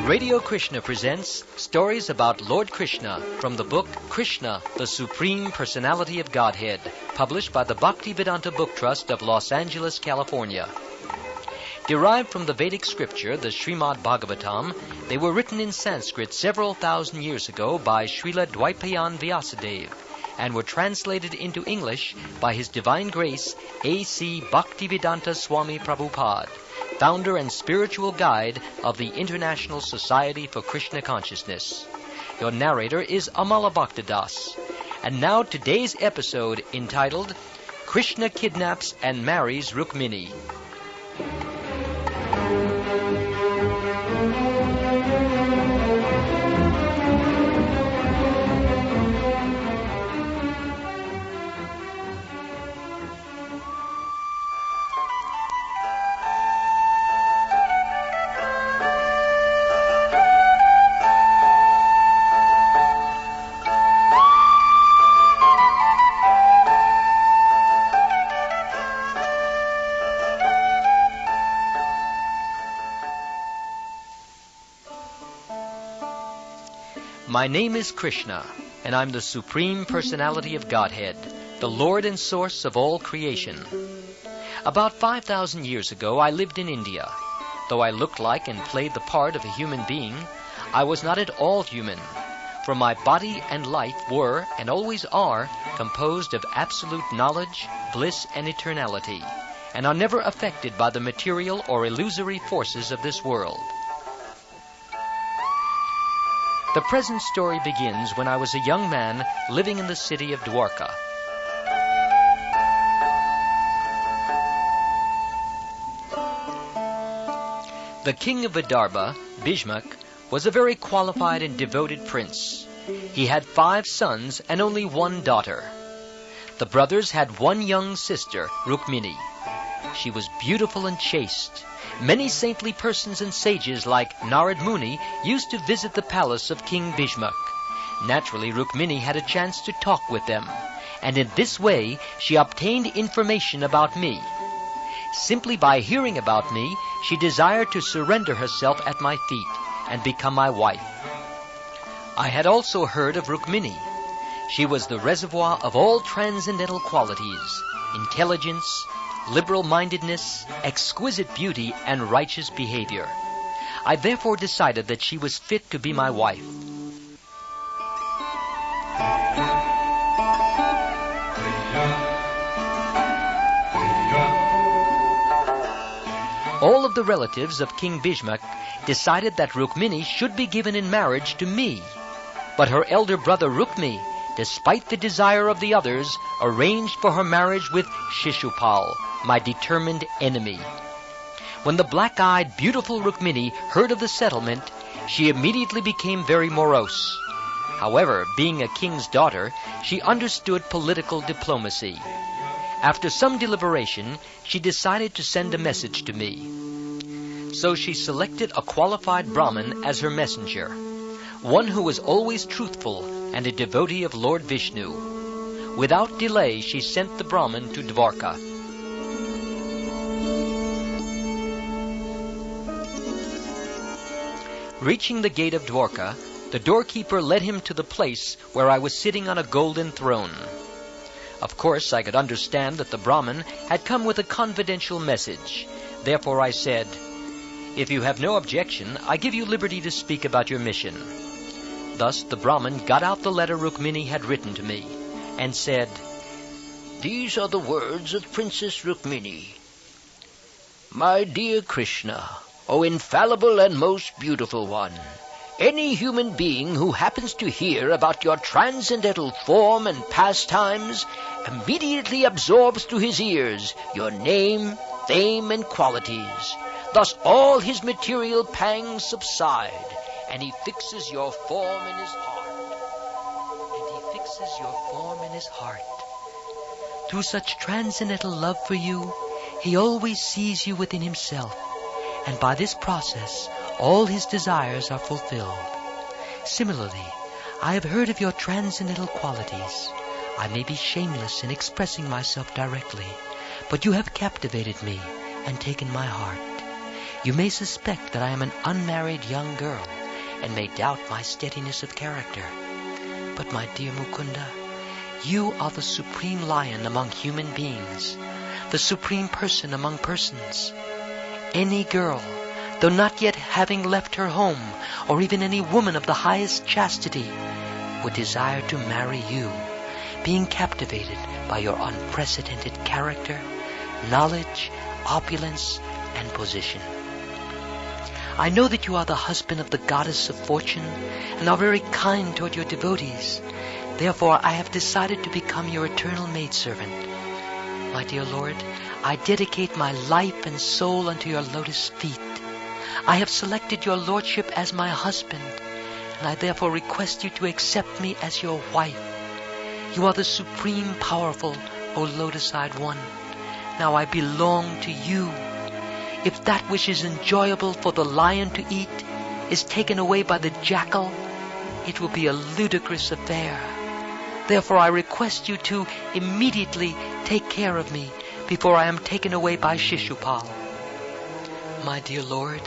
Radio Krishna presents stories about Lord Krishna from the book Krishna, the Supreme Personality of Godhead, published by the Bhaktivedanta Book Trust of Los Angeles, California. Derived from the Vedic scripture, the srimad-bhagavatam, they were written in Sanskrit several thousand years ago by Srila Dwaipayan Vyasadeva and were translated into English by His Divine Grace A.C. Bhaktivedanta Swami Prabhupada, founder and spiritual guide of the International Society for Krishna Consciousness. Your narrator is Amala Bhaktadas. And now today's episode entitled Krishna Kidnaps and Marries Rukmini. My name is Krishna, and I'm the Supreme Personality of Godhead, the Lord and Source of all creation. About 5,000 years ago, I lived in India. Though I looked like and played the part of a human being, I was not at all human, for my body and life were, and always are, composed of absolute knowledge, bliss, and eternality, and are never affected by the material or illusory forces of this world. The present story begins when I was a young man living in the city of Dwarka. The king of Vidarbha, Bhishmak, was a very qualified and devoted prince. He had 5 sons and only 1 daughter. The brothers had 1 young sister, Rukmini. She was beautiful and chaste. Many saintly persons and sages like Narad Muni used to visit the palace of King Bhishmak. Naturally, Rukmini had a chance to talk with them, and in this way she obtained information about me. Simply by hearing about me, she desired to surrender herself at my feet and become my wife. I had also heard of Rukmini. She was the reservoir of all transcendental qualities, intelligence, liberal-mindedness, exquisite beauty, and righteous behavior. I therefore decided that she was fit to be my wife. All of the relatives of King Bhishmak decided that Rukmini should be given in marriage to me, but her elder brother Rukmi, despite the desire of the others, arranged for her marriage with Shishupal, my determined enemy. When the black-eyed, beautiful Rukmini heard of the settlement, she immediately became very morose. However, being a king's daughter, she understood political diplomacy. After some deliberation, she decided to send a message to me. So she selected a qualified Brahmin as her messenger, one who was always truthful and a devotee of Lord Vishnu. Without delay, she sent the Brahmin to Dwarka. Reaching the gate of Dwarka, the doorkeeper led him to the place where I was sitting on a golden throne. Of course, I could understand that the Brahmin had come with a confidential message. Therefore I said, "If you have no objection, I give you liberty to speak about your mission." Thus the Brahmin got out the letter Rukmini had written to me and said, "These are the words of Princess Rukmini. My dear Krishna, O infallible and most beautiful one, any human being who happens to hear about your transcendental form and pastimes immediately absorbs to his ears your name, fame, and qualities. Thus all his material pangs subside, and he fixes your form in his heart. Through such transcendental love for you, he always sees you within himself, and by this process all his desires are fulfilled. Similarly, I have heard of your transcendental qualities. I may be shameless in expressing myself directly, but you have captivated me and taken my heart. You may suspect that I am an unmarried young girl, and may doubt my steadiness of character. But my dear Mukunda, you are the supreme lion among human beings, the supreme person among persons. Any girl, though not yet having left her home, or even any woman of the highest chastity, would desire to marry you, being captivated by your unprecedented character, knowledge, opulence, and position. I know that you are the husband of the goddess of fortune, and are very kind toward your devotees. Therefore, I have decided to become your eternal maidservant. My dear Lord, I dedicate my life and soul unto your lotus feet. I have selected your lordship as my husband, and I therefore request you to accept me as your wife. You are the supreme powerful, O lotus-eyed one. Now I belong to you. If that which is enjoyable for the lion to eat is taken away by the jackal, it will be a ludicrous affair. Therefore I request you to immediately take care of me before I am taken away by Shishupal. My dear Lord,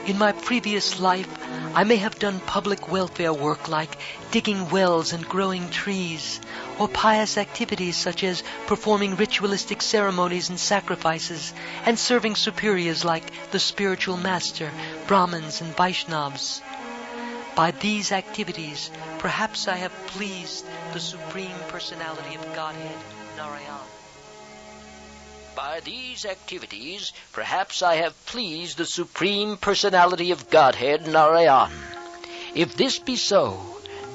in my previous life, I may have done public welfare work like digging wells and growing trees, or pious activities such as performing ritualistic ceremonies and sacrifices, and serving superiors like the spiritual master, Brahmins and Vaishnavas. By these activities, perhaps I have pleased the Supreme Personality of Godhead, Narayan. By these activities, perhaps I have pleased the Supreme Personality of Godhead, Narayan. If this be so,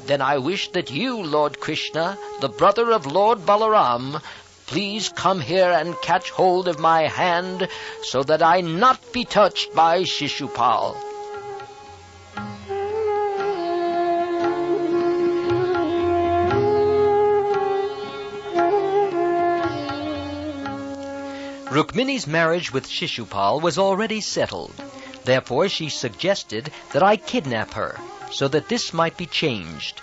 then I wish that you, Lord Krishna, the brother of Lord Balaram, please come here and catch hold of my hand, so that I not be touched by Shishupal. Rukmini's marriage with Shishupal was already settled. Therefore she suggested that I kidnap her, so that this might be changed.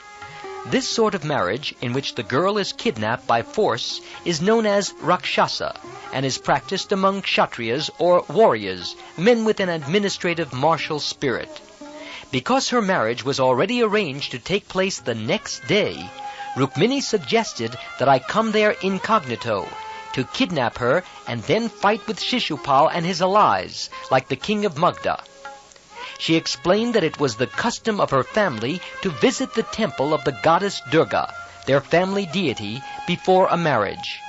This sort of marriage, in which the girl is kidnapped by force, is known as Rakshasa, and is practiced among Kshatriyas or warriors, men with an administrative martial spirit. Because her marriage was already arranged to take place the next day, Rukmini suggested that I come there incognito, to kidnap her and then fight with Shishupal and his allies, like the king of Magda. She explained that it was the custom of her family to visit the temple of the goddess Durga, their family deity, before a marriage.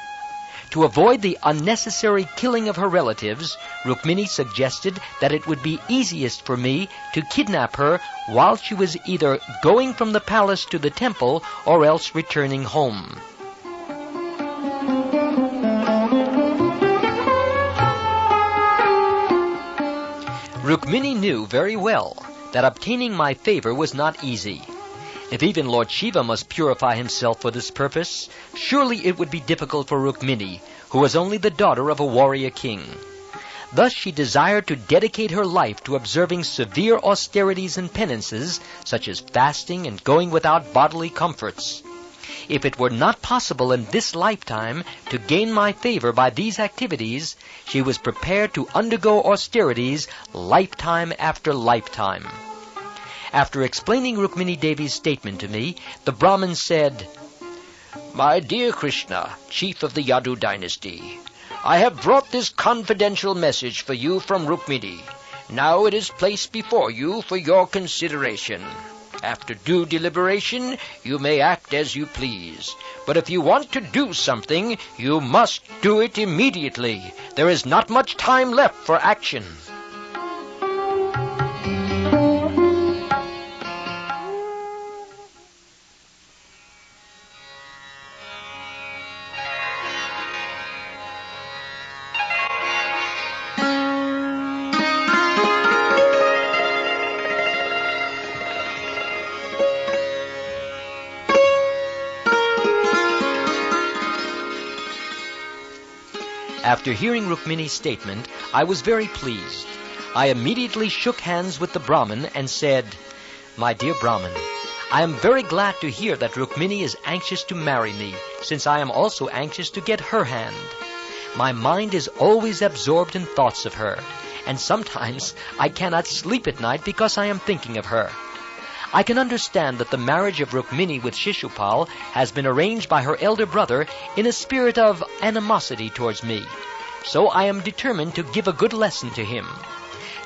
To avoid the unnecessary killing of her relatives, Rukmini suggested that it would be easiest for me to kidnap her while she was either going from the palace to the temple or else returning home. Rukmini knew very well that obtaining my favor was not easy. If even Lord Shiva must purify himself for this purpose, surely it would be difficult for Rukmini, who was only the daughter of a warrior king. Thus she desired to dedicate her life to observing severe austerities and penances, such as fasting and going without bodily comforts. If it were not possible in this lifetime to gain my favor by these activities, she was prepared to undergo austerities lifetime after lifetime. After explaining Rukmini Devi's statement to me, the Brahmin said, My dear Krishna, chief of the Yadu dynasty, I have brought this confidential message for you from Rukmini. Now it is placed before you for your consideration. After due deliberation, you may act as you please. But if you want to do something, you must do it immediately. There is not much time left for action. After hearing Rukmini's statement, I was very pleased. I immediately shook hands with the Brahmin and said, My dear Brahmin, I am very glad to hear that Rukmini is anxious to marry me, since I am also anxious to get her hand. My mind is always absorbed in thoughts of her, and sometimes I cannot sleep at night because I am thinking of her. I can understand that the marriage of Rukmini with Shishupal has been arranged by her elder brother in a spirit of animosity towards me. So I am determined to give a good lesson to him.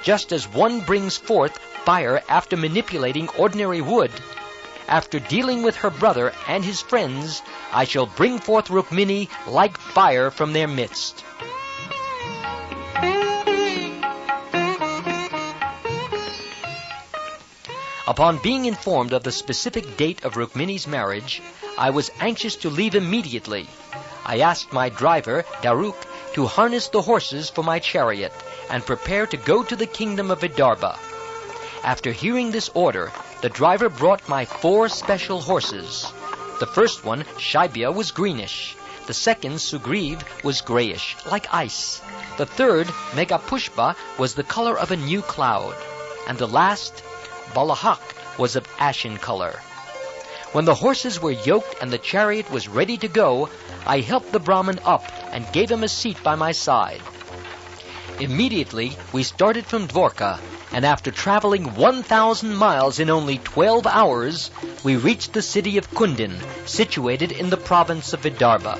Just as one brings forth fire after manipulating ordinary wood, after dealing with her brother and his friends, I shall bring forth Rukmini like fire from their midst. Upon being informed of the specific date of Rukmini's marriage, I was anxious to leave immediately. I asked my driver, Daruk, to harness the horses for my chariot and prepare to go to the kingdom of Vidarbha. After hearing this order, the driver brought my 4 special horses. The first one, Shaibya, was greenish. The second, Sugriv, was grayish, like ice. The third, Megapushpa, was the color of a new cloud. And the last, Balahak, was of ashen color. When the horses were yoked and the chariot was ready to go, I helped the Brahmin up and gave him a seat by my side. Immediately, we started from Dwarka, and after traveling 1,000 miles in only 12 hours, we reached the city of Kundan, situated in the province of Vidarbha.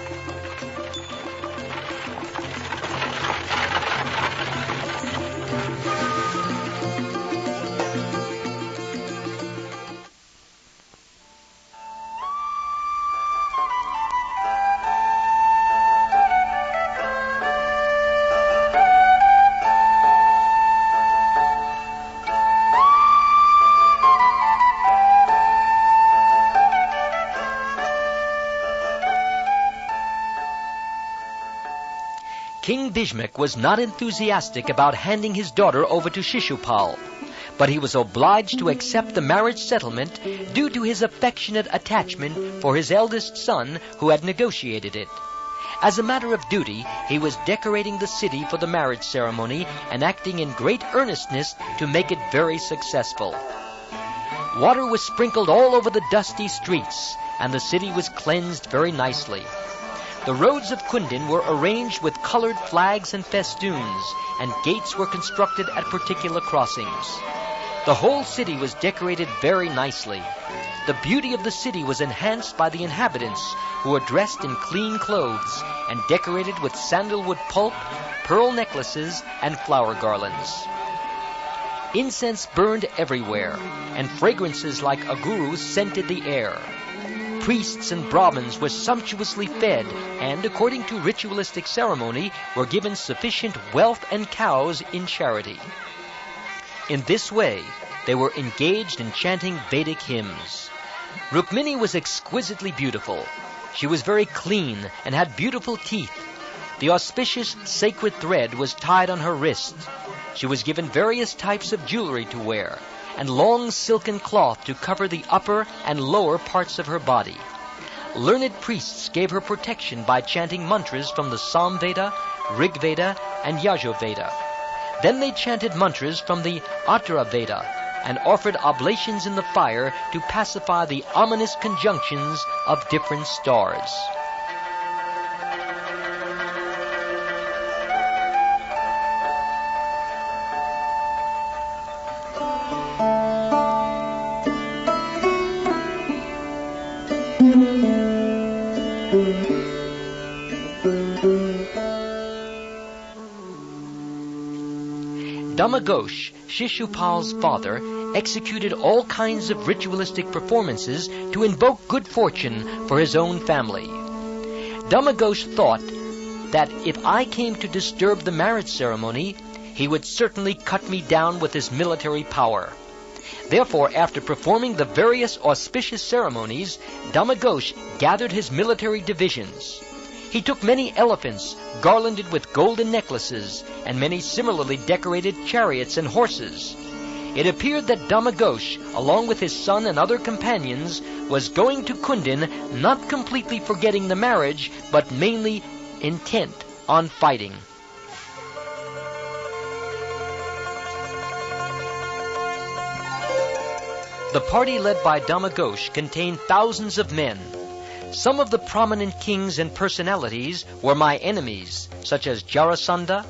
King Bhishmak was not enthusiastic about handing his daughter over to Shishupal, but he was obliged to accept the marriage settlement due to his affectionate attachment for his eldest son who had negotiated it. As a matter of duty, he was decorating the city for the marriage ceremony and acting in great earnestness to make it very successful. Water was sprinkled all over the dusty streets, and the city was cleansed very nicely. The roads of Kundan were arranged with colored flags and festoons, and gates were constructed at particular crossings. The whole city was decorated very nicely. The beauty of the city was enhanced by the inhabitants, who were dressed in clean clothes and decorated with sandalwood pulp, pearl necklaces, and flower garlands. Incense burned everywhere, and fragrances like aguru scented the air. Priests and Brahmins were sumptuously fed and, according to ritualistic ceremony, were given sufficient wealth and cows in charity. In this way, they were engaged in chanting Vedic hymns. Rukmini was exquisitely beautiful. She was very clean and had beautiful teeth. The auspicious sacred thread was tied on her wrist. She was given various types of jewelry to wear, and long silken cloth to cover the upper and lower parts of her body. Learned priests gave her protection by chanting mantras from the Samveda, Rigveda, and Yajurveda. Then they chanted mantras from the Atharvaveda and offered oblations in the fire to pacify the ominous conjunctions of different stars. Damagosh, Shishupal's father, executed all kinds of ritualistic performances to invoke good fortune for his own family. Damagosh thought that if I came to disturb the marriage ceremony, he would certainly cut me down with his military power. Therefore, after performing the various auspicious ceremonies, Damagosh gathered his military divisions. He took many elephants garlanded with golden necklaces and many similarly decorated chariots and horses. It appeared that Damagosh, along with his son and other companions, was going to Kundan, not completely forgetting the marriage, but mainly intent on fighting. The party led by Damagosh contained thousands of men. Some of the prominent kings and personalities were my enemies, such as Jarasandha,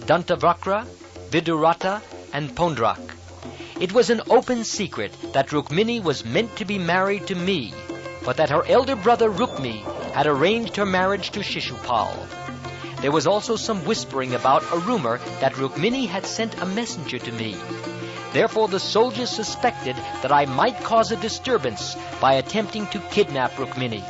Dantavakra, Vidurata, and Pondrak. It was an open secret that Rukmini was meant to be married to me, but that her elder brother Rukmi had arranged her marriage to Shishupal. There was also some whispering about a rumor that Rukmini had sent a messenger to me. Therefore the soldiers suspected that I might cause a disturbance by attempting to kidnap Rukmini.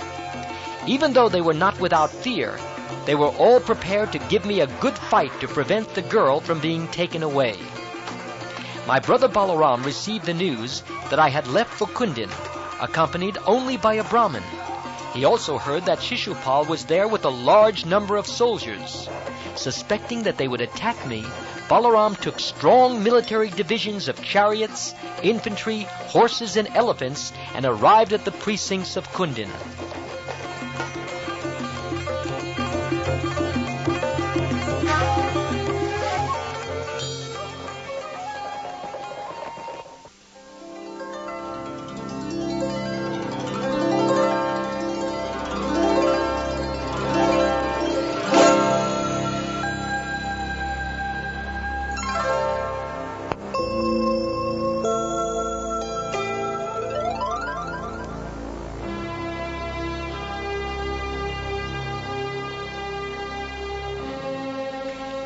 Even though they were not without fear, they were all prepared to give me a good fight to prevent the girl from being taken away. My brother Balaram received the news that I had left for Kundan, accompanied only by a Brahmin. He also heard that Shishupal was there with a large number of soldiers. Suspecting that they would attack me, Balaram took strong military divisions of chariots, infantry, horses, and elephants and arrived at the precincts of Kundan.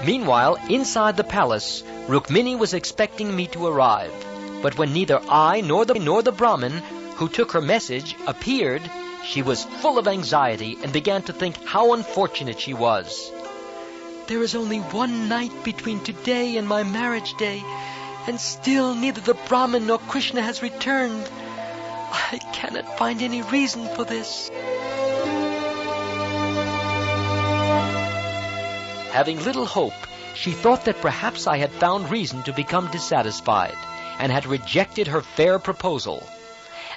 Meanwhile, inside the palace, Rukmini was expecting me to arrive. But when neither I nor the Brahmin who took her message appeared, she was full of anxiety and began to think how unfortunate she was. "There is only one night between today and my marriage day, and still neither the Brahmin nor Krishna has returned. I cannot find any reason for this." Having little hope, she thought that perhaps I had found reason to become dissatisfied, and had rejected her fair proposal.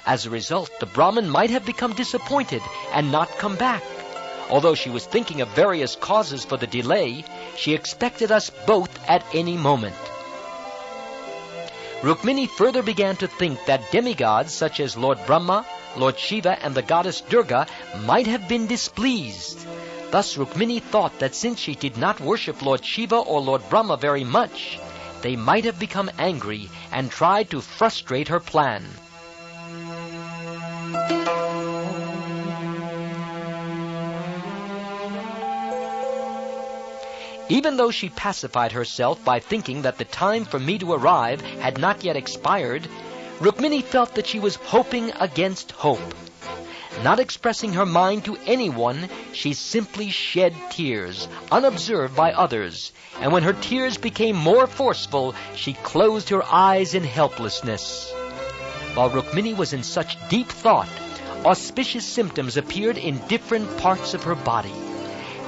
As a result, the Brahmin might have become disappointed and not come back. Although she was thinking of various causes for the delay, she expected us both at any moment. Rukmini further began to think that demigods such as Lord Brahma, Lord Shiva, and the goddess Durga might have been displeased. Thus Rukmini thought that since she did not worship Lord Shiva or Lord Brahma very much, they might have become angry and tried to frustrate her plan. Even though she pacified herself by thinking that the time for me to arrive had not yet expired, Rukmini felt that she was hoping against hope. Not expressing her mind to anyone, she simply shed tears, unobserved by others, and when her tears became more forceful, she closed her eyes in helplessness. While Rukmini was in such deep thought, auspicious symptoms appeared in different parts of her body.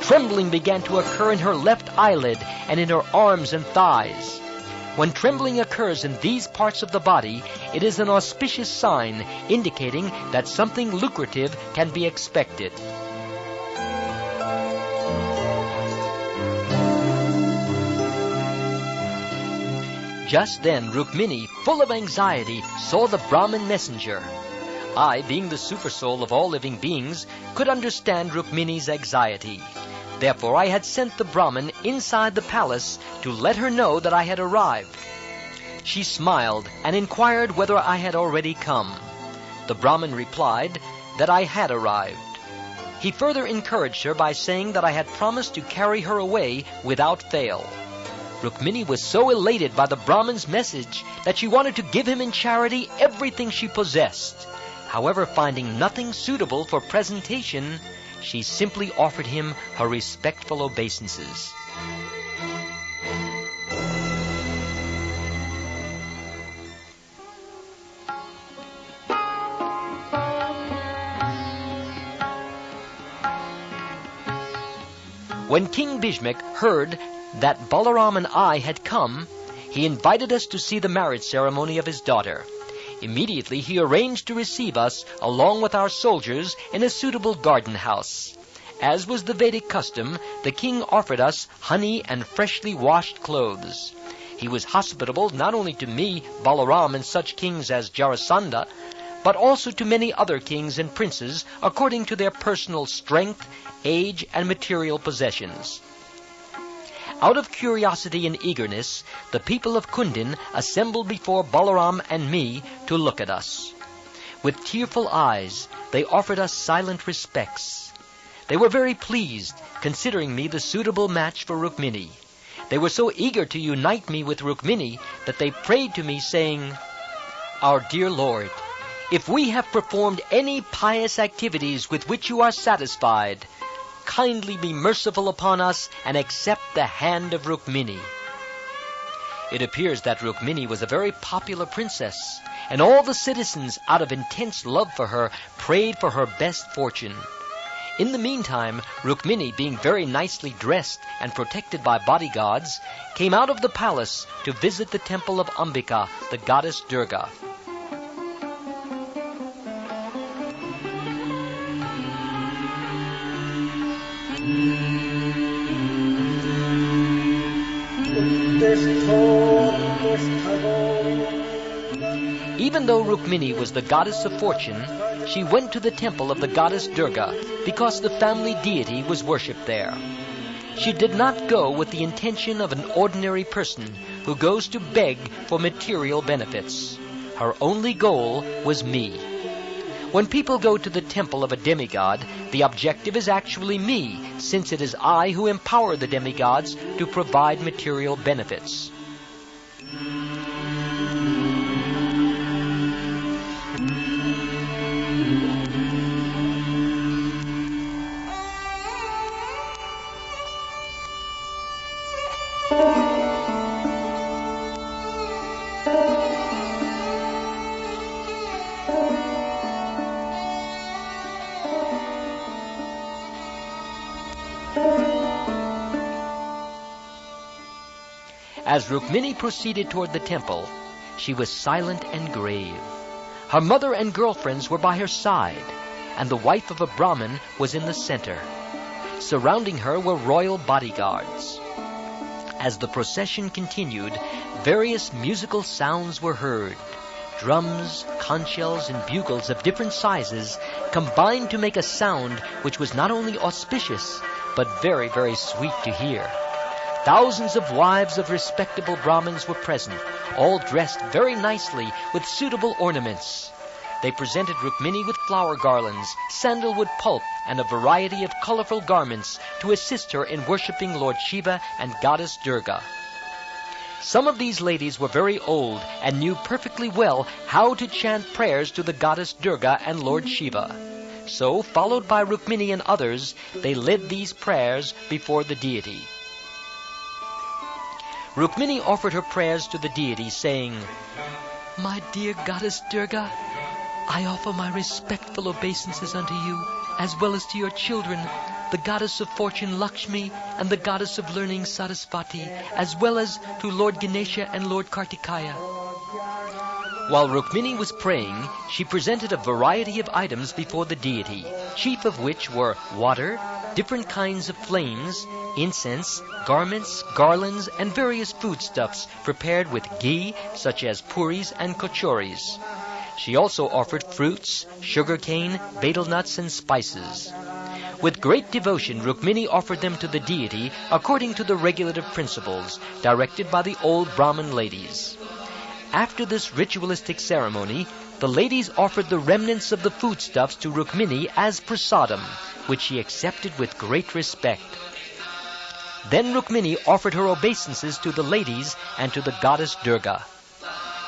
Trembling began to occur in her left eyelid and in her arms and thighs. When trembling occurs in these parts of the body, it is an auspicious sign indicating that something lucrative can be expected. Just then, Rukmini, full of anxiety, saw the Brahmin messenger. I, being the supersoul of all living beings, could understand Rukmini's anxiety. Therefore I had sent the Brahmin inside the palace to let her know that I had arrived. She smiled and inquired whether I had already come. The Brahmin replied that I had arrived. He further encouraged her by saying that I had promised to carry her away without fail. Rukmini was so elated by the Brahmin's message that she wanted to give him in charity everything she possessed. However, finding nothing suitable for presentation, she simply offered him her respectful obeisances. When King Bhishmak heard that Balarama and I had come, he invited us to see the marriage ceremony of his daughter. Immediately he arranged to receive us, along with our soldiers, in a suitable garden house. As was the Vedic custom, the king offered us honey and freshly washed clothes. He was hospitable not only to me, Balaram, and such kings as Jarasandha, but also to many other kings and princes according to their personal strength, age, and material possessions. Out of curiosity and eagerness, the people of Kundan assembled before Balarama and me to look at us. With tearful eyes, they offered us silent respects. They were very pleased, considering me the suitable match for Rukmini. They were so eager to unite me with Rukmini that they prayed to me, saying, "Our dear Lord, if we have performed any pious activities with which you are satisfied, kindly be merciful upon us and accept the hand of Rukmini." It appears that Rukmini was a very popular princess, and all the citizens, out of intense love for her, prayed for her best fortune. In the meantime, Rukmini, being very nicely dressed and protected by bodyguards, came out of the palace to visit the temple of Ambika, the goddess Durga. Even though Rukmini was the goddess of fortune, she went to the temple of the goddess Durga because the family deity was worshipped there. She did not go with the intention of an ordinary person who goes to beg for material benefits. Her only goal was me. When people go to the temple of a demigod, the objective is actually me, since it is I who empower the demigods to provide material benefits. As Rukmini proceeded toward the temple, she was silent and grave. Her mother and girlfriends were by her side, and the wife of a Brahmin was in the center. Surrounding her were royal bodyguards. As the procession continued, various musical sounds were heard. Drums, conch shells, and bugles of different sizes combined to make a sound which was not only auspicious, but very, very sweet to hear. Thousands of wives of respectable Brahmins were present, all dressed very nicely with suitable ornaments. They presented Rukmini with flower garlands, sandalwood pulp, and a variety of colorful garments to assist her in worshipping Lord Shiva and Goddess Durga. Some of these ladies were very old and knew perfectly well how to chant prayers to the Goddess Durga and Lord Shiva. So, followed by Rukmini and others, they led these prayers before the deity. Rukmini offered her prayers to the deity, saying, "My dear Goddess Durga, I offer my respectful obeisances unto you, as well as to your children, the goddess of fortune Lakshmi, and the goddess of learning Sarasvati, as well as to Lord Ganesha and Lord Kartikaya." While Rukmini was praying, she presented a variety of items before the deity, chief of which were water, different kinds of flames, incense, garments, garlands, and various foodstuffs prepared with ghee, such as puris and kachoris. She also offered fruits, sugarcane, betel nuts, and spices. With great devotion, Rukmini offered them to the deity according to the regulative principles directed by the old Brahmin ladies. After this ritualistic ceremony, the ladies offered the remnants of the foodstuffs to Rukmini as prasadam, which she accepted with great respect. Then Rukmini offered her obeisances to the ladies and to the goddess Durga.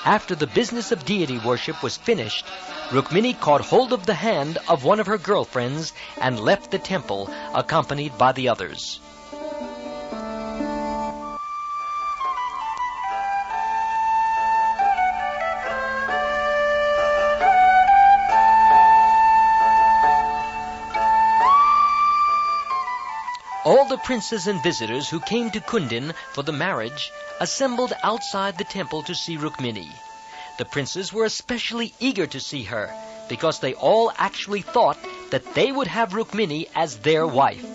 After the business of deity worship was finished, Rukmini caught hold of the hand of one of her girlfriends and left the temple, accompanied by the others. All the princes and visitors who came to Kundan for the marriage assembled outside the temple to see Rukmini. The princes were especially eager to see her because they all actually thought that they would have Rukmini as their wife.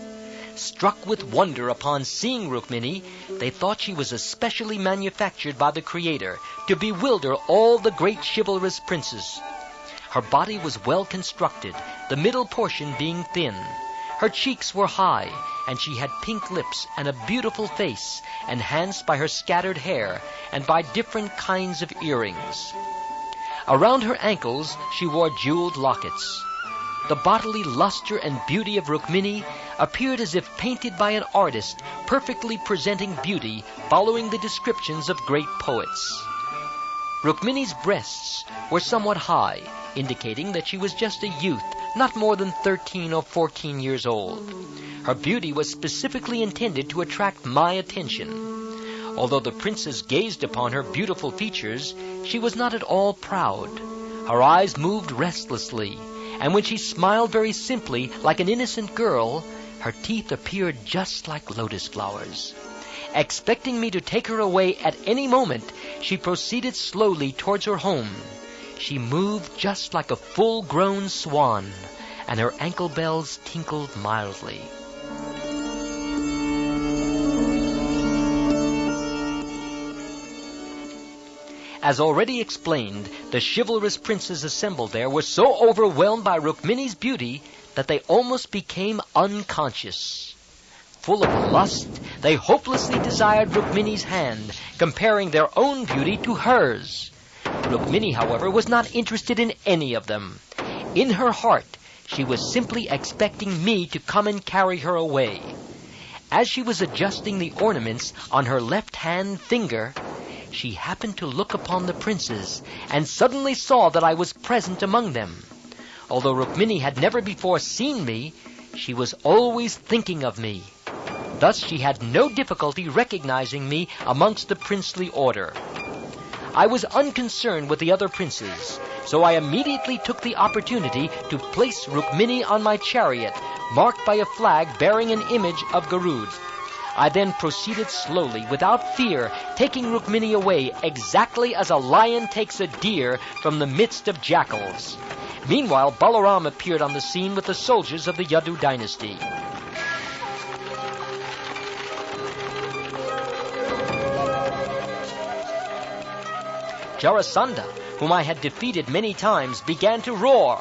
Struck with wonder upon seeing Rukmini, they thought she was especially manufactured by the Creator to bewilder all the great chivalrous princes. Her body was well constructed, the middle portion being thin. Her cheeks were high, and she had pink lips and a beautiful face, enhanced by her scattered hair and by different kinds of earrings. Around her ankles she wore jeweled lockets. The bodily luster and beauty of Rukmini appeared as if painted by an artist, perfectly presenting beauty, following the descriptions of great poets. Rukmini's breasts were somewhat high, indicating that she was just a youth, not more than 13 or 14 years old. Her beauty was specifically intended to attract my attention. Although the princess gazed upon her beautiful features, she was not at all proud. Her eyes moved restlessly, and when she smiled very simply, like an innocent girl, her teeth appeared just like lotus flowers. Expecting me to take her away at any moment, she proceeded slowly towards her home. She moved just like a full-grown swan, and her ankle bells tinkled mildly. As already explained, the chivalrous princes assembled there were so overwhelmed by Rukmini's beauty that they almost became unconscious. Full of lust, they hopelessly desired Rukmini's hand, comparing their own beauty to hers. Rukmini, however, was not interested in any of them. In her heart, she was simply expecting me to come and carry her away. As she was adjusting the ornaments on her left-hand finger, she happened to look upon the princes, and suddenly saw that I was present among them. Although Rukmini had never before seen me, she was always thinking of me. Thus she had no difficulty recognizing me amongst the princely order. I was unconcerned with the other princes, so I immediately took the opportunity to place Rukmini on my chariot, marked by a flag bearing an image of Garud. I then proceeded slowly, without fear, taking Rukmini away exactly as a lion takes a deer from the midst of jackals. Meanwhile, Balarama appeared on the scene with the soldiers of the Yadu dynasty. Jarasandha, whom I had defeated many times, began to roar.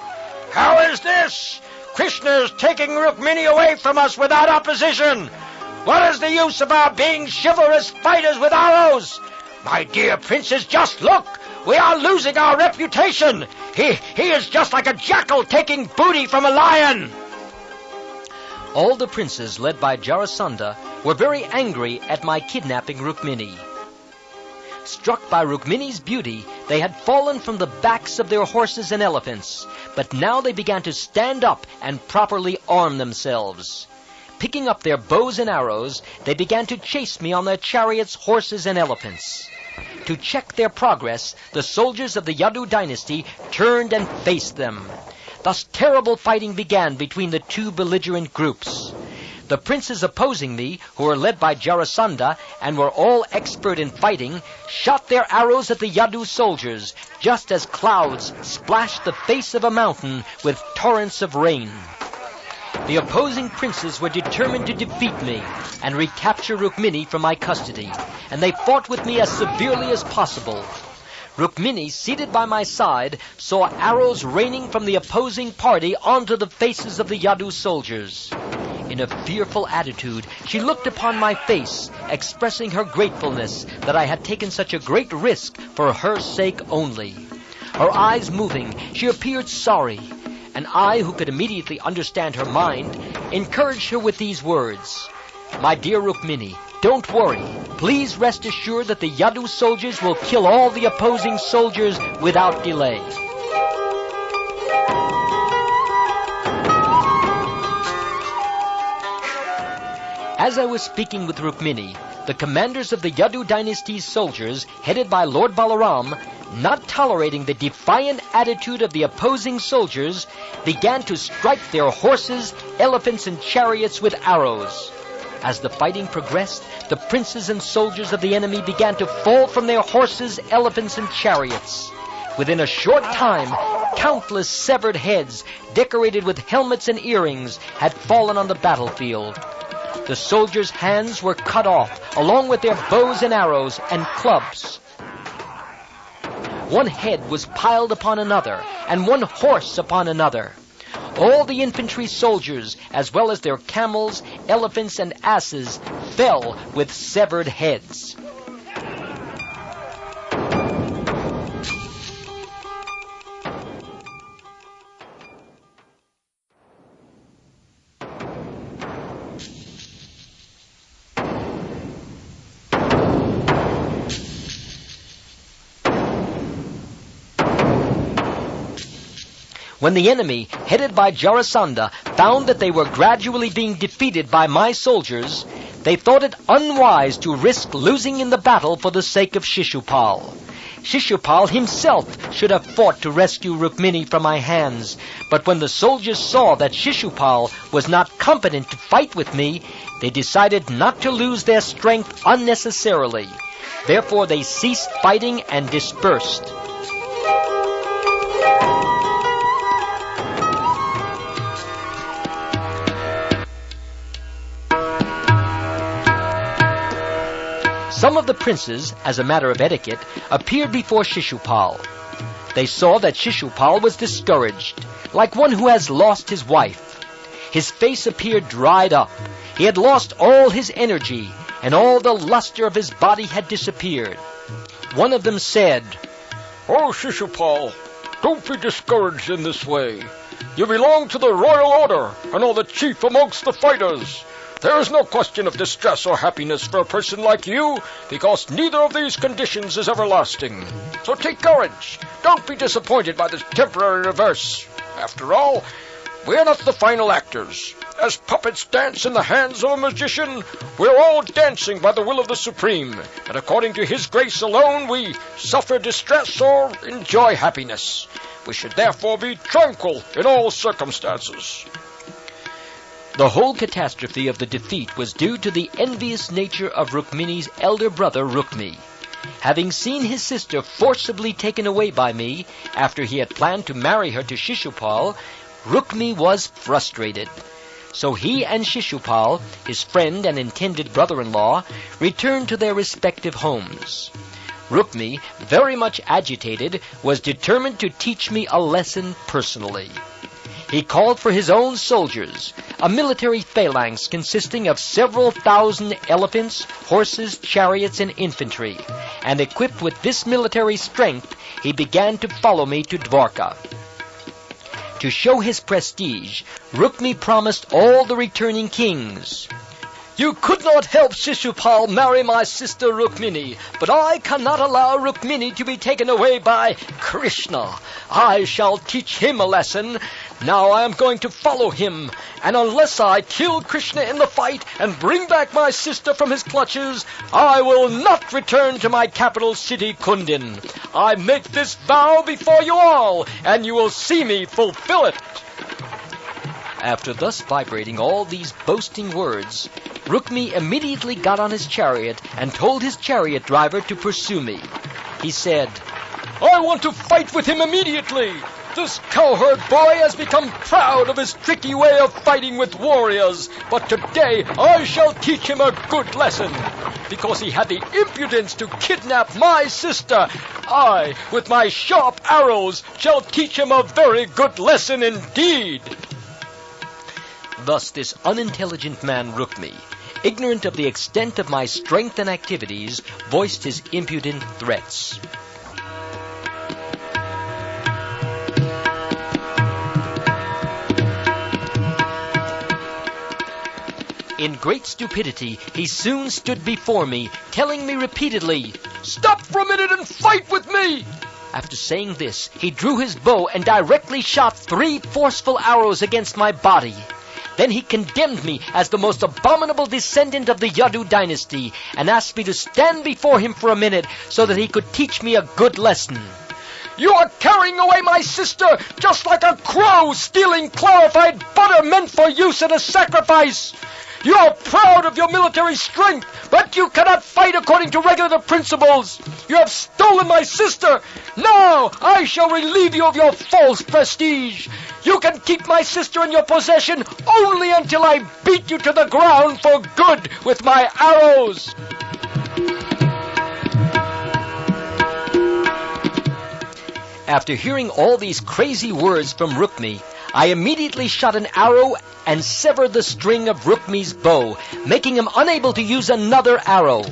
"How is this? Krishna is taking Rukmini away from us without opposition. What is the use of our being chivalrous fighters with arrows? My dear princes, just look! We are losing our reputation. He is just like a jackal taking booty from a lion." All the princes, led by Jarasandha, were very angry at my kidnapping Rukmini. Struck by Rukmini's beauty, they had fallen from the backs of their horses and elephants, but now they began to stand up and properly arm themselves. Picking up their bows and arrows, they began to chase me on their chariots, horses, and elephants. To check their progress, the soldiers of the Yadu dynasty turned and faced them. Thus terrible fighting began between the two belligerent groups. The princes opposing me, who were led by Jarasandha and were all expert in fighting, shot their arrows at the Yadu soldiers, just as clouds splashed the face of a mountain with torrents of rain. The opposing princes were determined to defeat me and recapture Rukmini from my custody, and they fought with me as severely as possible. Rukmini, seated by my side, saw arrows raining from the opposing party onto the faces of the Yadu soldiers. In a fearful attitude, she looked upon my face, expressing her gratefulness that I had taken such a great risk for her sake only. Her eyes moving, she appeared sorry, and I, who could immediately understand her mind, encouraged her with these words. "My dear Rukmini, don't worry. Please rest assured that the Yadu soldiers will kill all the opposing soldiers without delay." As I was speaking with Rukmini, the commanders of the Yadu dynasty's soldiers, headed by Lord Balaram, not tolerating the defiant attitude of the opposing soldiers, began to strike their horses, elephants, and chariots with arrows. As the fighting progressed, the princes and soldiers of the enemy began to fall from their horses, elephants, and chariots. Within a short time, countless severed heads, decorated with helmets and earrings, had fallen on the battlefield. The soldiers' hands were cut off, along with their bows and arrows and clubs. One head was piled upon another, and one horse upon another. all the infantry soldiers, as well as their camels, elephants, and asses, fell with severed heads. When the enemy, headed by Jarasandha, found that they were gradually being defeated by my soldiers, they thought it unwise to risk losing in the battle for the sake of Shishupal. Shishupal himself should have fought to rescue Rukmini from my hands, but when the soldiers saw that Shishupal was not competent to fight with me, they decided not to lose their strength unnecessarily. Therefore they ceased fighting and dispersed. Some of the princes, as a matter of etiquette, appeared before Shishupal. They saw that Shishupal was discouraged, like one who has lost his wife. His face appeared dried up. He had lost all his energy, and all the luster of his body had disappeared. One of them said, "Oh, Shishupal, don't be discouraged in this way. You belong to the royal order, and are the chief amongst the fighters. There is no question of distress or happiness for a person like you, because neither of these conditions is everlasting. So take courage. Don't be disappointed by this temporary reverse. After all, we are not the final actors. As puppets dance in the hands of a magician, we are all dancing by the will of the Supreme, and according to His grace alone we suffer distress or enjoy happiness. We should therefore be tranquil in all circumstances." The whole catastrophe of the defeat was due to the envious nature of Rukmini's elder brother Rukmi. Having seen his sister forcibly taken away by me, after he had planned to marry her to Shishupal, Rukmi was frustrated. So he and Shishupal, his friend and intended brother-in-law, returned to their respective homes. Rukmi, very much agitated, was determined to teach me a lesson personally. He called for his own soldiers, a military phalanx consisting of several thousand elephants, horses, chariots, and infantry, and equipped with this military strength, he began to follow me to Dwarka. To show his prestige, Rukmi promised all the returning kings, "You could not help Shishupal marry my sister Rukmini, but I cannot allow Rukmini to be taken away by Krishna. I shall teach him a lesson. Now I am going to follow him, and unless I kill Krishna in the fight and bring back my sister from his clutches, I will not return to my capital city, Kundan. I make this vow before you all, and you will see me fulfill it." After thus vibrating all these boasting words, Rukmi immediately got on his chariot and told his chariot driver to pursue me. He said, "I want to fight with him immediately. This cowherd boy has become proud of his tricky way of fighting with warriors, but today I shall teach him a good lesson. Because he had the impudence to kidnap my sister, I, with my sharp arrows, shall teach him a very good lesson indeed." Thus this unintelligent man Rukmi, ignorant of the extent of my strength and activities, voiced his impudent threats. In great stupidity, he soon stood before me, telling me repeatedly, "Stop for a minute and fight with me!" After saying this, he drew his bow and directly shot 3 forceful arrows against my body. Then he condemned me as the most abominable descendant of the Yadu dynasty, and asked me to stand before him for a minute so that he could teach me a good lesson. "You are carrying away my sister just like a crow stealing clarified butter meant for use in a sacrifice. You are proud of your military strength, but you cannot fight according to regular principles. You have stolen my sister. Now I shall relieve you of your false prestige. You can keep my sister in your possession only until I beat you to the ground for good with my arrows." After hearing all these crazy words from Rukmi, I immediately shot an arrow and severed the string of Rukmi's bow, making him unable to use another arrow.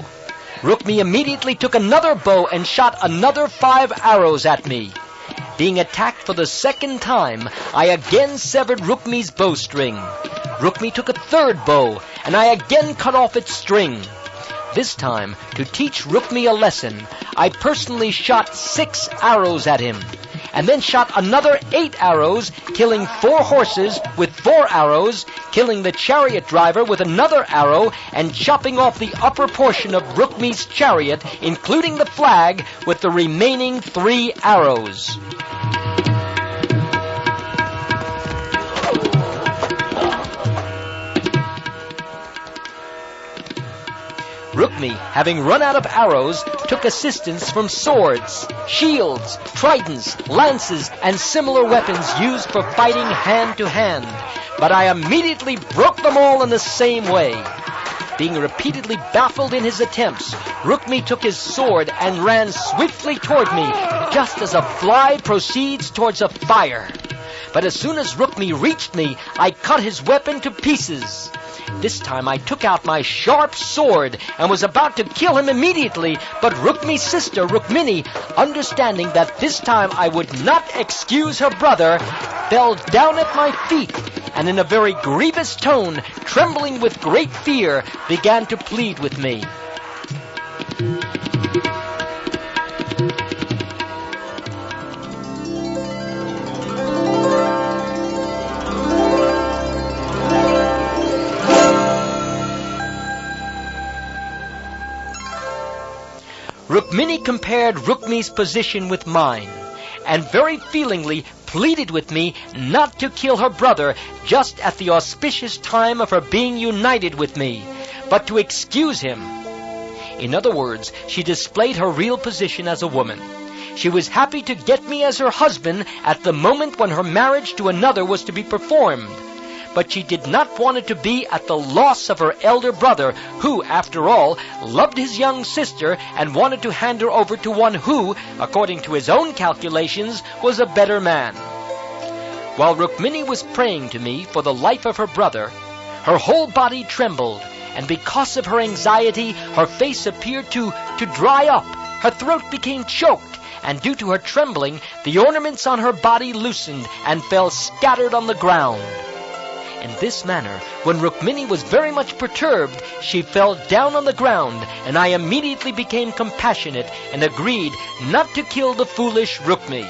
Rukmi immediately took another bow and shot another 5 arrows at me. Being attacked for the second time, I again severed Rukmi's bowstring. Rukmi took a third bow, and I again cut off its string. This time, to teach Rukmi a lesson, I personally shot 6 arrows at him, and then shot another 8 arrows, killing 4 horses with 4 arrows, killing the chariot driver with another arrow, and chopping off the upper portion of Rukmi's chariot, including the flag, with the remaining 3 arrows. Rukmi, having run out of arrows, took assistance from swords, shields, tridents, lances, and similar weapons used for fighting hand to hand, but I immediately broke them all in the same way. Being repeatedly baffled in his attempts, Rukmi took his sword and ran swiftly toward me, just as a fly proceeds towards a fire. But as soon as Rukmi reached me, I cut his weapon to pieces. This time I took out my sharp sword and was about to kill him immediately, but Rukmi's sister, Rukmini, understanding that this time I would not excuse her brother, fell down at my feet and in a very grievous tone, trembling with great fear, began to plead with me. Rukmini compared Rukmi's position with mine, and very feelingly pleaded with me not to kill her brother just at the auspicious time of her being united with me, but to excuse him. In other words, she displayed her real position as a woman. She was happy to get me as her husband at the moment when her marriage to another was to be performed. But she did not want it to be at the loss of her elder brother, who, after all, loved his young sister and wanted to hand her over to one who, according to his own calculations, was a better man. While Rukmini was praying to me for the life of her brother, her whole body trembled, and because of her anxiety, her face appeared to dry up, her throat became choked, and due to her trembling, the ornaments on her body loosened and fell scattered on the ground. In this manner, when Rukmini was very much perturbed, she fell down on the ground, and I immediately became compassionate and agreed not to kill the foolish Rukmi.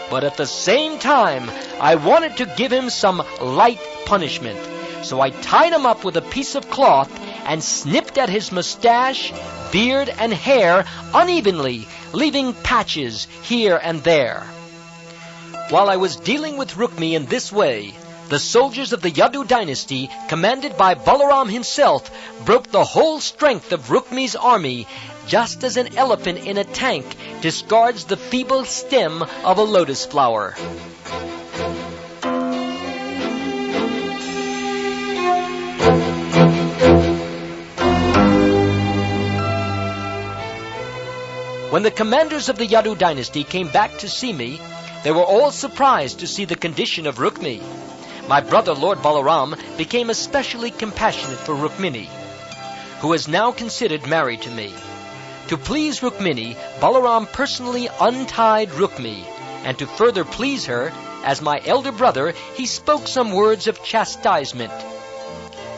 But at the same time, I wanted to give him some light punishment. So I tied him up with a piece of cloth and snipped at his mustache, beard, and hair unevenly, leaving patches here and there. While I was dealing with Rukmi in this way, the soldiers of the Yadu dynasty, commanded by Balaram himself, broke the whole strength of Rukmi's army, just as an elephant in a tank discards the feeble stem of a lotus flower. When the commanders of the Yadu dynasty came back to see me, they were all surprised to see the condition of Rukmi. My brother, Lord Balaram, became especially compassionate for Rukmini, who is now considered married to me. To please Rukmini, Balaram personally untied Rukmi, and to further please her, as my elder brother, he spoke some words of chastisement.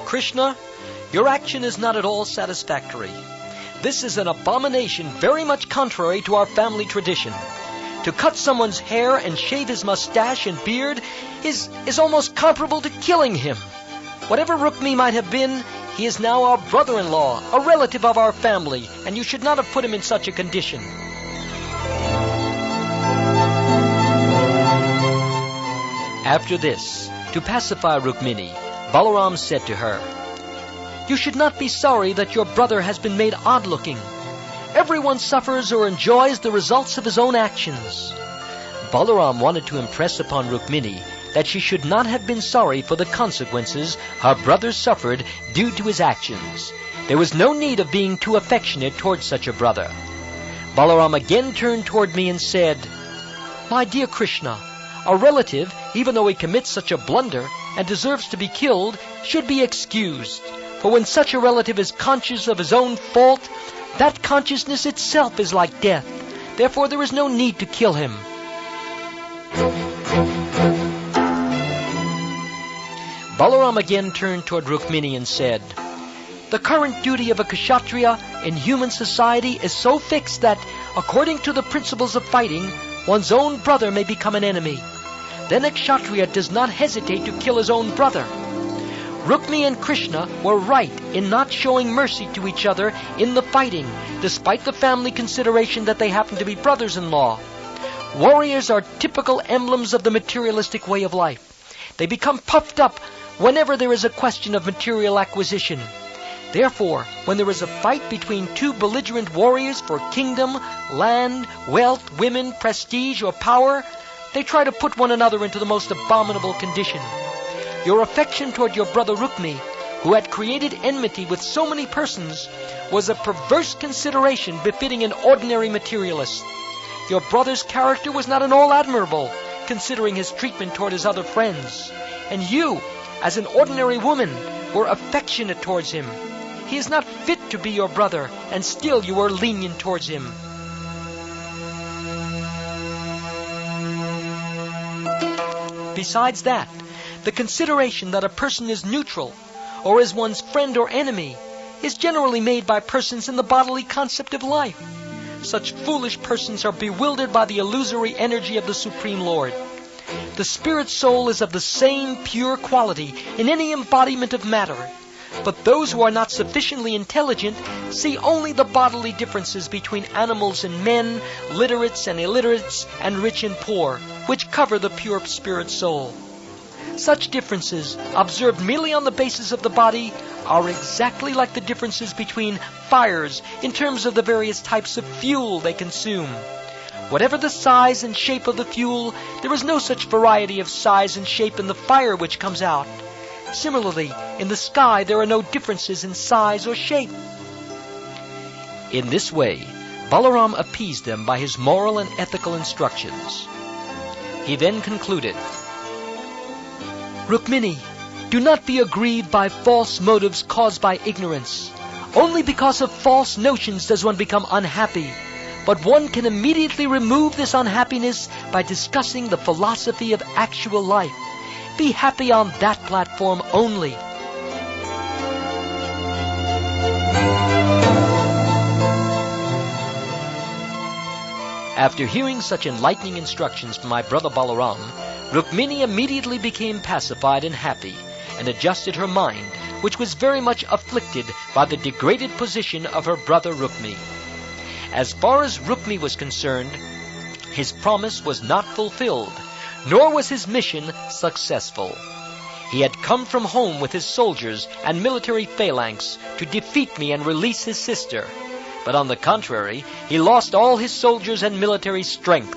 Krishna, your action is not at all satisfactory. This is an abomination very much contrary to our family tradition. To cut someone's hair and shave his mustache and beard is almost comparable to killing him. Whatever Rukmi might have been, he is now our brother-in-law, a relative of our family, and you should not have put him in such a condition. After this, to pacify Rukmini, Balaram said to her, "You should not be sorry that your brother has been made odd-looking. Everyone suffers or enjoys the results of his own actions." Balaram wanted to impress upon Rukmini that she should not have been sorry for the consequences her brother suffered due to his actions. There was no need of being too affectionate towards such a brother. Balaram again turned toward me and said, My dear Krishna, a relative, even though he commits such a blunder and deserves to be killed, should be excused. For when such a relative is conscious of his own fault, that consciousness itself is like death. Therefore there is no need to kill him. Balarama again turned toward Rukmini and said, "The current duty of a kshatriya in human society is so fixed that, according to the principles of fighting, one's own brother may become an enemy. Then a kshatriya does not hesitate to kill his own brother. Rukmi and Krishna were right in not showing mercy to each other in the fighting, despite the family consideration that they happen to be brothers-in-law. Warriors are typical emblems of the materialistic way of life. They become puffed up whenever there is a question of material acquisition. Therefore, when there is a fight between two belligerent warriors for kingdom, land, wealth, women, prestige, or power, they try to put one another into the most abominable condition. Your affection toward your brother Rukmi, who had created enmity with so many persons, was a perverse consideration befitting an ordinary materialist. Your brother's character was not at all admirable, considering his treatment toward his other friends. And you, as an ordinary woman, were affectionate towards him. He is not fit to be your brother, and still you are lenient towards him." Besides that, the consideration that a person is neutral, or is one's friend or enemy, is generally made by persons in the bodily concept of life. Such foolish persons are bewildered by the illusory energy of the Supreme Lord. The spirit soul is of the same pure quality in any embodiment of matter, but those who are not sufficiently intelligent see only the bodily differences between animals and men, literates and illiterates, and rich and poor, which cover the pure spirit soul. Such differences, observed merely on the basis of the body, are exactly like the differences between fires in terms of the various types of fuel they consume. Whatever the size and shape of the fuel, there is no such variety of size and shape in the fire which comes out. Similarly, in the sky there are no differences in size or shape. In this way, Balaram appeased them by his moral and ethical instructions. He then concluded, "Rukmini, do not be aggrieved by false motives caused by ignorance. Only because of false notions does one become unhappy. But one can immediately remove this unhappiness by discussing the philosophy of actual life. Be happy on that platform only." After hearing such enlightening instructions from my brother Balaram, Rukmini immediately became pacified and happy, and adjusted her mind, which was very much afflicted by the degraded position of her brother Rukmi. As far as Rukmi was concerned, his promise was not fulfilled, nor was his mission successful. He had come from home with his soldiers and military phalanx to defeat me and release his sister. But on the contrary, he lost all his soldiers and military strength.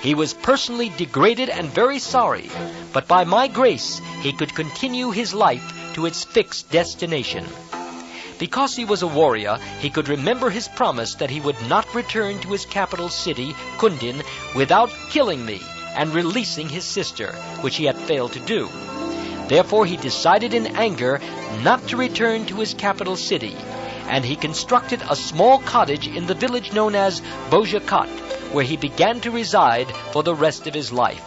He was personally degraded and very sorry, but by my grace he could continue his life to its fixed destination. Because he was a warrior, he could remember his promise that he would not return to his capital city, Kundan, without killing me and releasing his sister, which he had failed to do. Therefore he decided in anger not to return to his capital city, and he constructed a small cottage in the village known as Bojakat, where he began to reside for the rest of his life.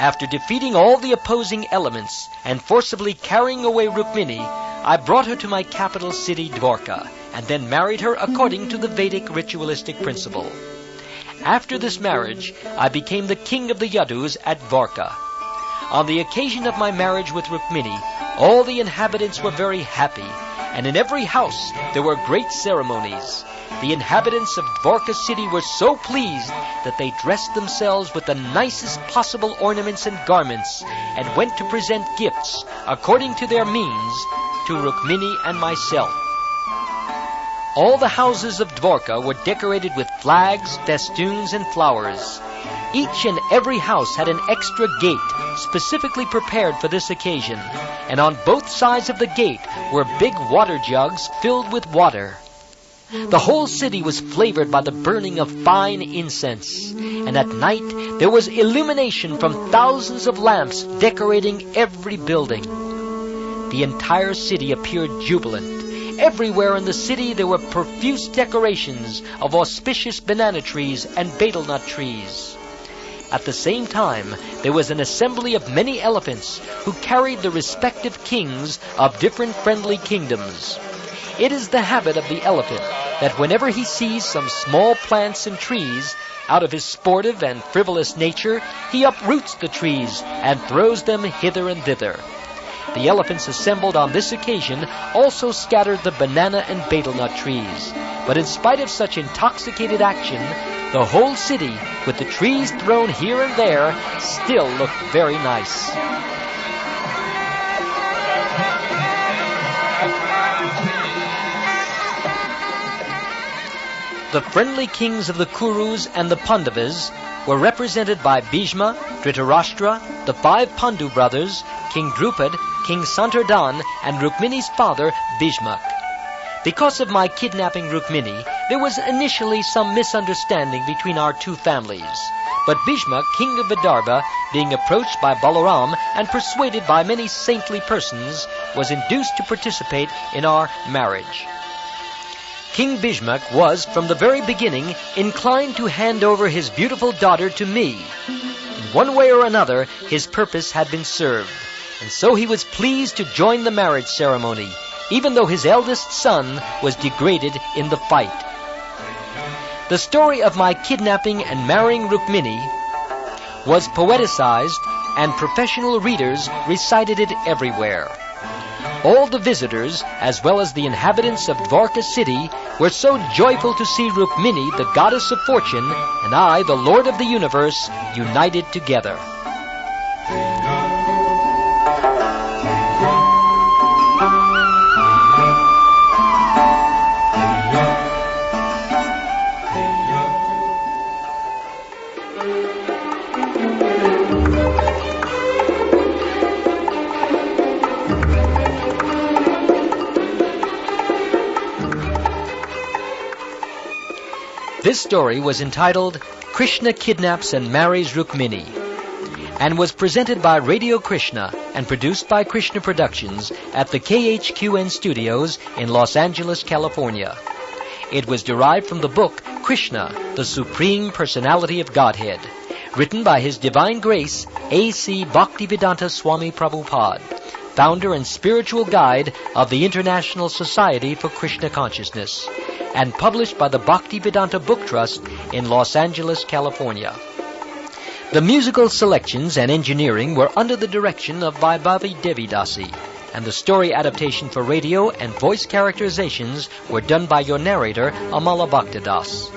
After defeating all the opposing elements and forcibly carrying away Rukmini, I brought her to my capital city, Dwarka, and then married her according to the Vedic ritualistic principle. After this marriage, I became the king of the Yadus at Dwarka. On the occasion of my marriage with Rukmini, all the inhabitants were very happy, and in every house there were great ceremonies. The inhabitants of Dwarka city were so pleased that they dressed themselves with the nicest possible ornaments and garments, and went to present gifts, according to their means, to Rukmini and myself. all the houses of Dwarka were decorated with flags, festoons, and flowers. Each and every house had an extra gate specifically prepared for this occasion, and on both sides of the gate were big water jugs filled with water. The whole city was flavored by the burning of fine incense, and at night there was illumination from thousands of lamps decorating every building. The entire city appeared jubilant. Everywhere in the city there were profuse decorations of auspicious banana trees and betel nut trees. At the same time, there was an assembly of many elephants who carried the respective kings of different friendly kingdoms. It is the habit of the elephant that whenever he sees some small plants and trees, out of his sportive and frivolous nature, he uproots the trees and throws them hither and thither. The elephants assembled on this occasion also scattered the banana and betel nut trees. But in spite of such intoxicated action, the whole city, with the trees thrown here and there, still looked very nice. The friendly kings of the Kurus and the Pandavas were represented by Bhishma, Dhritarashtra, the 5 Pandu brothers, King Drupad, King Santardhan, and Rukmini's father, Bhishmak. Because of my kidnapping Rukmini, there was initially some misunderstanding between our two families. But Bhishmak, king of Vidarbha, being approached by Balaram and persuaded by many saintly persons, was induced to participate in our marriage. King Bhishmak was, from the very beginning, inclined to hand over his beautiful daughter to me. In one way or another, his purpose had been served, and so he was pleased to join the marriage ceremony, even though his eldest son was degraded in the fight. The story of my kidnapping and marrying Rukmini was poeticized, and professional readers recited it everywhere. All the visitors, as well as the inhabitants of Dwarka city, were so joyful to see Rukmini, the goddess of fortune, and I, the Lord of the universe, united together. This story was entitled Krishna Kidnaps and Marries Rukmini, and was presented by Radio Krishna and produced by Krishna Productions at the KHQN Studios in Los Angeles, California. It was derived from the book Krishna, the Supreme Personality of Godhead, written by His Divine Grace A.C. Bhaktivedanta Swami Prabhupada, founder and spiritual guide of the International Society for Krishna Consciousness, and published by the Bhaktivedanta Book Trust in Los Angeles, California. The musical selections and engineering were under the direction of Vaibhavi Devidasi, and the story adaptation for radio and voice characterizations were done by your narrator, Amala Bhaktadas.